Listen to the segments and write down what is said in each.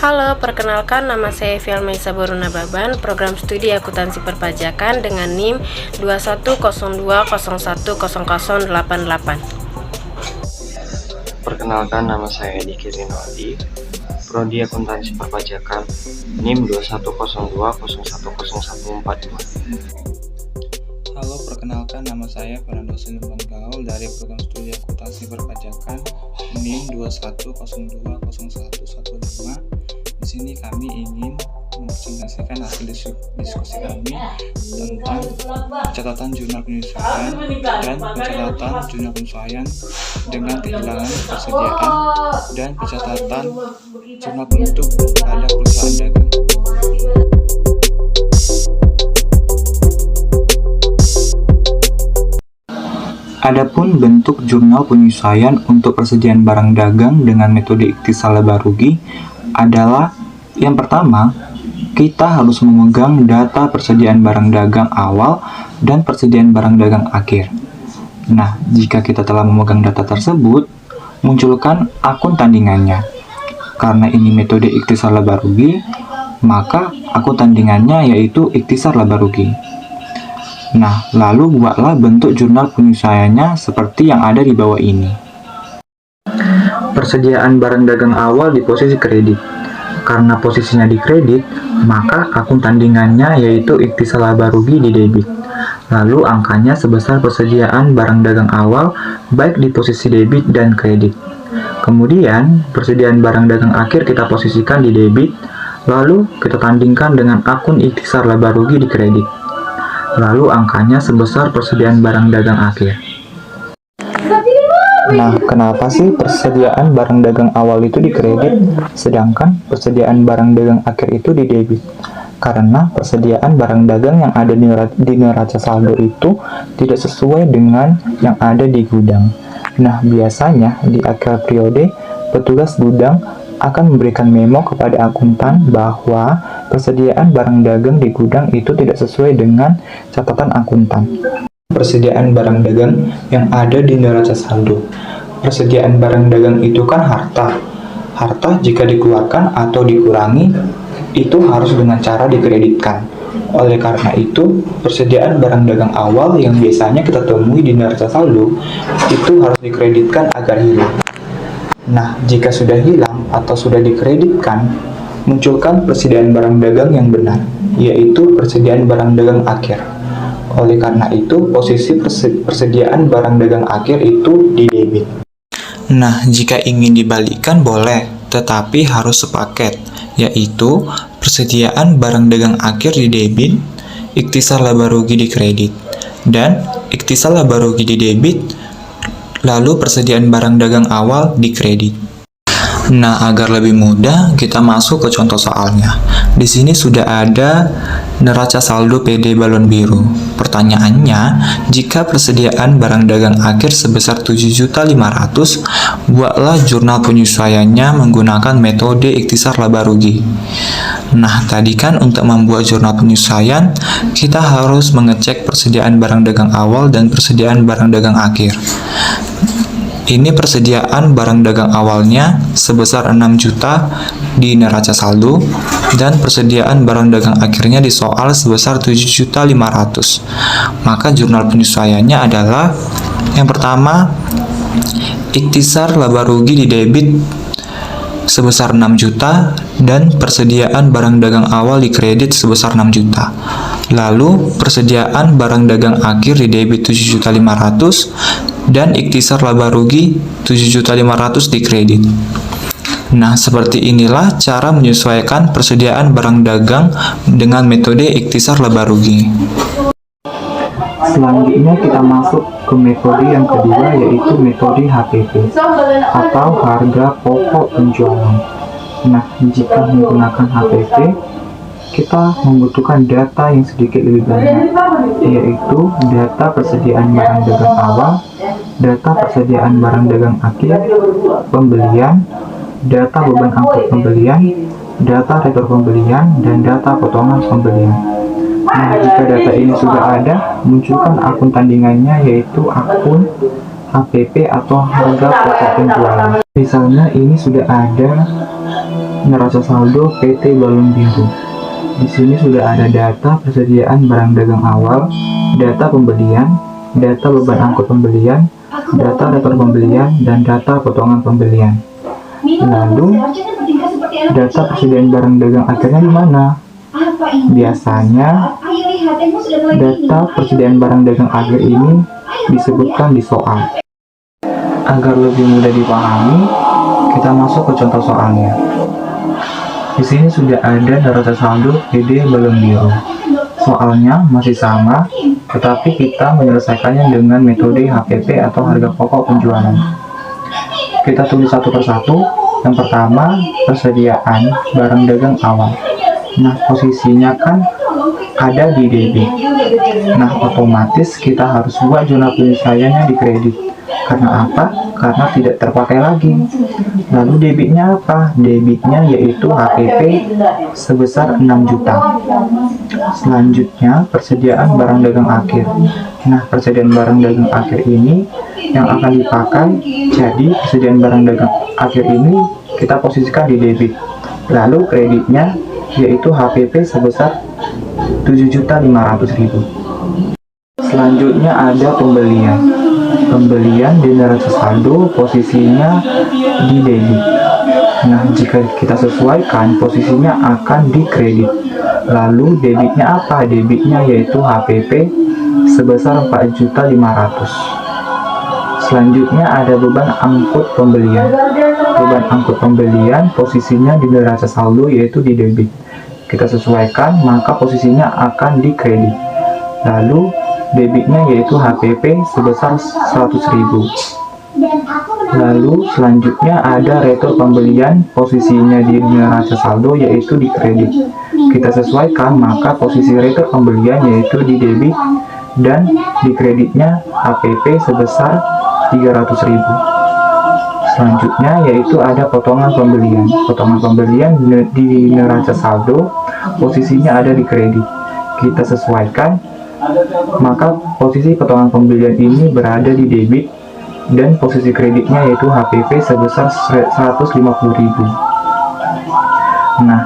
Halo, perkenalkan nama saya Fialmaisa Boruna Baban, program studi akuntansi perpajakan dengan NIM 2102010088. Perkenalkan, nama saya Diki Rinaldi, prodi akuntansi perpajakan NIM 2102010145. Halo, perkenalkan nama saya Fernando Sinuban Gaul dari program studi akuntansi perpajakan NIM 21020115. Di sini kami ingin mempresentasikan hasil diskusi kami tentang pencatatan jurnal penyesuaian dan pencatatan jurnal penyesuaian dengan kehilangan persediaan dan pencatatan jurnal penutup pada perusahaan dagang. Adapun bentuk jurnal penyesuaian untuk persediaan barang dagang dengan metode ikhtisar laba rugi adalah yang pertama, kita harus memegang data persediaan barang dagang awal dan persediaan barang dagang akhir. Nah, jika kita telah memegang data tersebut, munculkan akun tandingannya. Karena ini metode ikhtisar laba rugi, maka akun tandingannya yaitu ikhtisar laba rugi. Nah, lalu buatlah bentuk jurnal penyesuaiannya seperti yang ada di bawah ini. Persediaan barang dagang awal di posisi kredit. Karena posisinya di kredit, maka akun tandingannya yaitu ikhtisar laba rugi di debit. Lalu angkanya sebesar persediaan barang dagang awal baik di posisi debit dan kredit. Kemudian, persediaan barang dagang akhir kita posisikan di debit, lalu kita tandingkan dengan akun ikhtisar laba rugi di kredit. Lalu angkanya sebesar persediaan barang dagang akhir. Nah, kenapa sih persediaan barang dagang awal itu di kredit, sedangkan persediaan barang dagang akhir itu di debit? Karena persediaan barang dagang yang ada di neraca saldo itu tidak sesuai dengan yang ada di gudang. Nah, biasanya di akhir periode, petugas gudang akan memberikan memo kepada akuntan bahwa persediaan barang dagang di gudang itu tidak sesuai dengan catatan akuntan. Persediaan barang dagang yang ada di neraca saldo. Persediaan barang dagang itu kan harta. Harta jika dikeluarkan atau dikurangi, itu harus dengan cara dikreditkan. Oleh karena itu, persediaan barang dagang awal yang biasanya kita temui di neraca saldo, itu harus dikreditkan agar hilang. Nah, jika sudah hilang atau sudah dikreditkan, munculkan persediaan barang dagang yang benar, yaitu persediaan barang dagang akhir. Oleh karena itu, posisi persediaan barang dagang akhir itu di debit. Nah, jika ingin dibalikkan boleh, tetapi harus sepaket, yaitu persediaan barang dagang akhir di debit, ikhtisar laba rugi di kredit, dan ikhtisar laba rugi di debit, lalu persediaan barang dagang awal di kredit. Nah, agar lebih mudah, kita masuk ke contoh soalnya. Di sini sudah ada neraca saldo PD balon biru. Pertanyaannya, jika persediaan barang dagang akhir sebesar 7.500.000, buatlah jurnal penyesuaiannya menggunakan metode ikhtisar laba rugi. Nah, tadi kan untuk membuat jurnal penyesuaian, kita harus mengecek persediaan barang dagang awal dan persediaan barang dagang akhir. Ini persediaan barang dagang awalnya sebesar 6 juta di neraca saldo dan persediaan barang dagang akhirnya di soal sebesar 7.500.000. Maka jurnal penyesuaiannya adalah yang pertama, ikhtisar laba rugi di debit sebesar 6 juta dan persediaan barang dagang awal di kredit sebesar 6 juta. Lalu persediaan barang dagang akhir di debit 7.500.000 dan ikhtisar laba rugi 7.500.000 di kredit. Nah, seperti inilah cara menyesuaikan persediaan barang dagang dengan metode ikhtisar laba rugi. Selanjutnya kita masuk ke metode yang kedua, yaitu metode HPP atau harga pokok penjualan. Nah, jika menggunakan HPP, kita membutuhkan data yang sedikit lebih banyak, yaitu data persediaan barang dagang awal, data persediaan barang dagang akhir, pembelian, data beban angkut pembelian, data rekor pembelian, dan data potongan pembelian. Nah, jika data ini sudah ada, munculkan akun tandingannya, yaitu akun HPP atau harga pokok penjualan. Misalnya ini sudah ada neraca saldo PT Balon Biru. Di sini sudah ada data persediaan barang dagang awal, data pembelian, data beban angkut pembelian, data rekor pembelian, dan data potongan pembelian. Lalu, data persediaan barang dagang akhirnya di mana? Biasanya, data persediaan barang dagang akhir ini disebutkan di soal. Agar lebih mudah dipahami, kita masuk ke contoh soalnya. Di sini sudah ada neraca saldo PD Balon Biru. Soalnya masih sama, tetapi kita menyelesaikannya dengan metode HPP atau harga pokok penjualan. Kita tulis satu persatu. Yang pertama, persediaan barang dagang awal. Nah, posisinya kan ada di debit. Nah, otomatis kita harus buat jurnal penyelesaiannya di kredit. Karena apa? Karena tidak terpakai lagi. Lalu debitnya apa? Debitnya yaitu HPP sebesar 6 juta. Selanjutnya, persediaan barang dagang akhir. Nah, persediaan barang dagang akhir ini yang akan dipakai. Jadi, persediaan barang dagang akhir ini kita posisikan di debit. Lalu kreditnya yaitu HPP sebesar 7.500.000. Selanjutnya ada pembelian. Pembelian di neraca saldo posisinya di debit. Nah, jika kita sesuaikan, posisinya akan di kredit. Lalu debitnya apa? Debitnya yaitu HPP sebesar 4.500.000. Selanjutnya ada beban angkut pembelian. Beban angkut pembelian posisinya di neraca saldo yaitu di debit. Kita sesuaikan, maka posisinya akan di kredit. Lalu debitnya yaitu HPP sebesar 100.000. Lalu selanjutnya ada retur pembelian, posisinya di neraca saldo yaitu di kredit. Kita sesuaikan, maka posisi retur pembelian yaitu di debit dan di kreditnya HPP sebesar 300.000. Selanjutnya yaitu ada potongan pembelian. Potongan pembelian di neraca saldo posisinya ada di kredit. Kita sesuaikan, maka posisi potongan pembelian ini berada di debit dan posisi kreditnya yaitu HPP sebesar 150.000. Nah,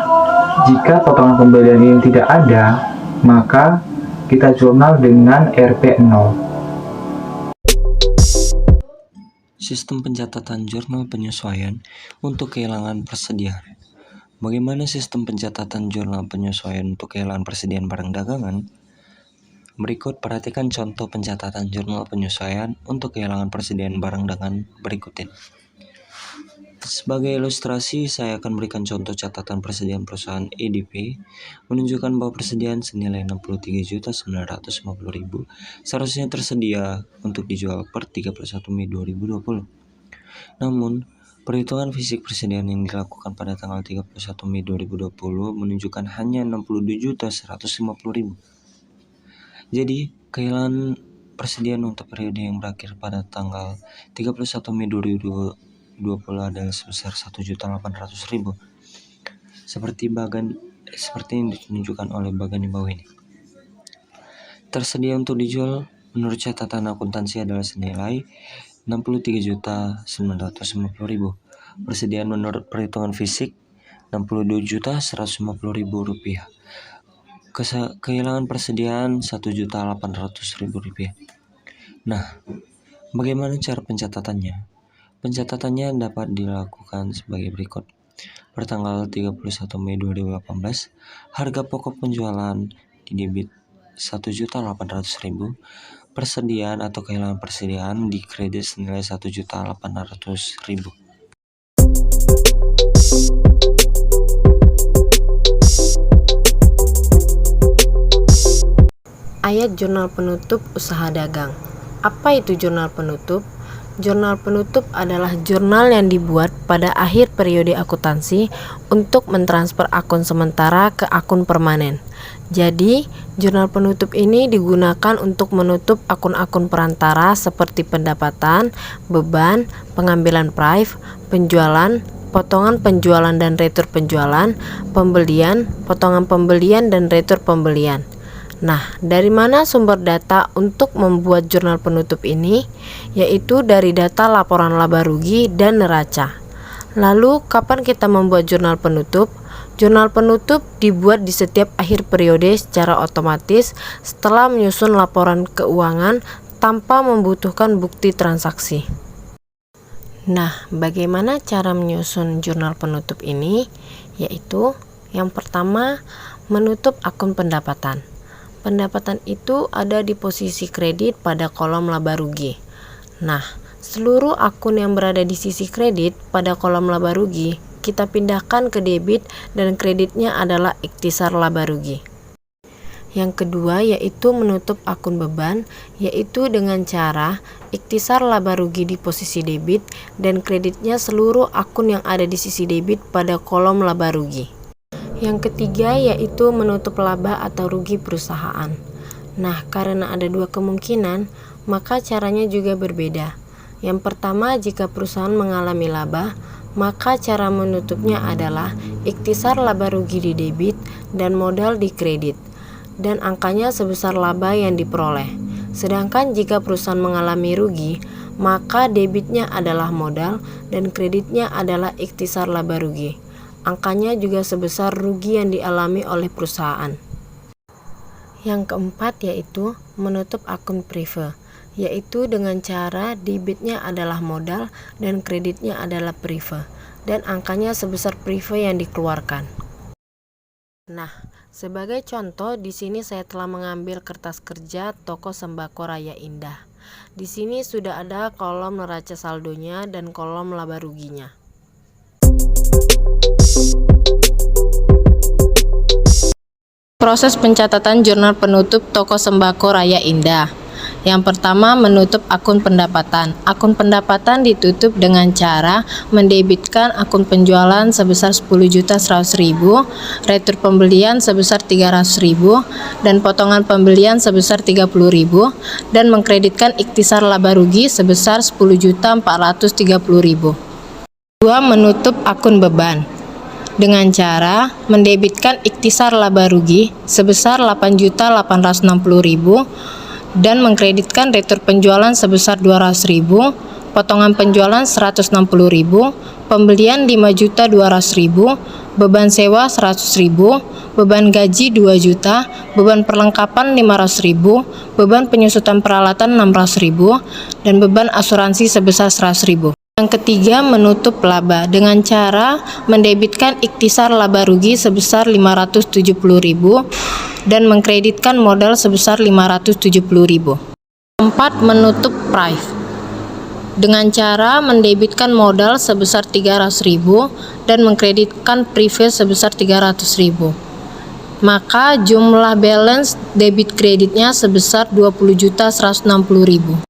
jika potongan pembelian ini tidak ada, maka kita jurnal dengan RP0. Sistem pencatatan jurnal penyesuaian untuk kehilangan persediaan. Bagaimana sistem pencatatan jurnal penyesuaian untuk kehilangan persediaan barang dagangan? Berikut perhatikan contoh pencatatan jurnal penyesuaian untuk kehilangan persediaan barang dagangan berikut ini. Sebagai ilustrasi, saya akan berikan contoh catatan persediaan perusahaan EDP menunjukkan bahwa persediaan senilai 63.950.000 seharusnya tersedia untuk dijual per 31 Mei 2020. Namun, perhitungan fisik persediaan yang dilakukan pada tanggal 31 Mei 2020 menunjukkan hanya 62.150.000. Jadi, kehilangan persediaan untuk periode yang berakhir pada tanggal 31 Mei 2020 adalah sebesar 1.800.000. Seperti yang ditunjukkan oleh bagan di bawah ini. Tersedia untuk dijual menurut catatan akuntansi adalah senilai 63.950.000. Persediaan menurut perhitungan fisik 62.150.000 rupiah. Kehilangan persediaan 1.800.000 rupiah. Nah, bagaimana cara pencatatannya? Pencatatannya dapat dilakukan sebagai berikut. Pertanggal 31 Mei 2018, harga pokok penjualan di debit 1.800.000, persediaan atau kehilangan persediaan di kredit senilai 1.800.000. Ayat jurnal penutup usaha dagang. Apa itu jurnal penutup? Jurnal penutup adalah jurnal yang dibuat pada akhir periode akuntansi untuk mentransfer akun sementara ke akun permanen. Jadi, jurnal penutup ini digunakan untuk menutup akun-akun perantara seperti pendapatan, beban, pengambilan prive, penjualan, potongan penjualan dan retur penjualan, pembelian, potongan pembelian dan retur pembelian. Nah, dari mana sumber data untuk membuat jurnal penutup ini? Yaitu dari data laporan laba rugi dan neraca. Lalu, kapan kita membuat jurnal penutup? Jurnal penutup dibuat di setiap akhir periode secara otomatis setelah menyusun laporan keuangan tanpa membutuhkan bukti transaksi. Nah, bagaimana cara menyusun jurnal penutup ini? Yaitu, yang pertama, menutup akun pendapatan. Pendapatan itu ada di posisi kredit pada kolom laba rugi. Nah, seluruh akun yang berada di sisi kredit pada kolom laba rugi kita pindahkan ke debit dan kreditnya adalah ikhtisar laba rugi. Yang kedua yaitu menutup akun beban, yaitu dengan cara ikhtisar laba rugi di posisi debit dan kreditnya seluruh akun yang ada di sisi debit pada kolom laba rugi. Yang ketiga yaitu menutup laba atau rugi perusahaan. Nah, karena ada dua kemungkinan, maka caranya juga berbeda. Yang pertama, jika perusahaan mengalami laba, maka cara menutupnya adalah ikhtisar laba rugi di debit dan modal di kredit, dan angkanya sebesar laba yang diperoleh. Sedangkan jika perusahaan mengalami rugi, maka debitnya adalah modal dan kreditnya adalah ikhtisar laba rugi. Angkanya juga sebesar rugi yang dialami oleh perusahaan. Yang keempat yaitu menutup akun prive, yaitu dengan cara debitnya adalah modal dan kreditnya adalah prive, dan angkanya sebesar prive yang dikeluarkan. Nah, sebagai contoh di sini saya telah mengambil kertas kerja toko sembako Raya Indah. Di sini sudah ada kolom neraca saldonya dan kolom laba ruginya. Proses pencatatan jurnal penutup toko sembako Raya Indah. Yang pertama, menutup akun pendapatan. Akun pendapatan ditutup dengan cara mendebitkan akun penjualan sebesar 10.100.000, retur pembelian sebesar 300.000, dan potongan pembelian sebesar 30.000, dan mengkreditkan ikhtisar laba rugi sebesar 10.430.000. Dua, menutup akun beban dengan cara mendebitkan ikhtisar laba rugi sebesar 8.860.000 dan mengkreditkan retur penjualan sebesar 200.000, potongan penjualan 160.000, pembelian 5.200.000, beban sewa 100.000, beban gaji 2 juta, beban perlengkapan 500.000, beban penyusutan peralatan 600.000, dan beban asuransi sebesar 100.000. Yang ketiga, menutup laba dengan cara mendebitkan ikhtisar laba rugi sebesar 570.000 dan mengkreditkan modal sebesar 570.000. 4. Menutup prive dengan cara mendebitkan modal sebesar 300.000 dan mengkreditkan prive sebesar 300.000. Maka jumlah balance debit kreditnya sebesar 20.160.000.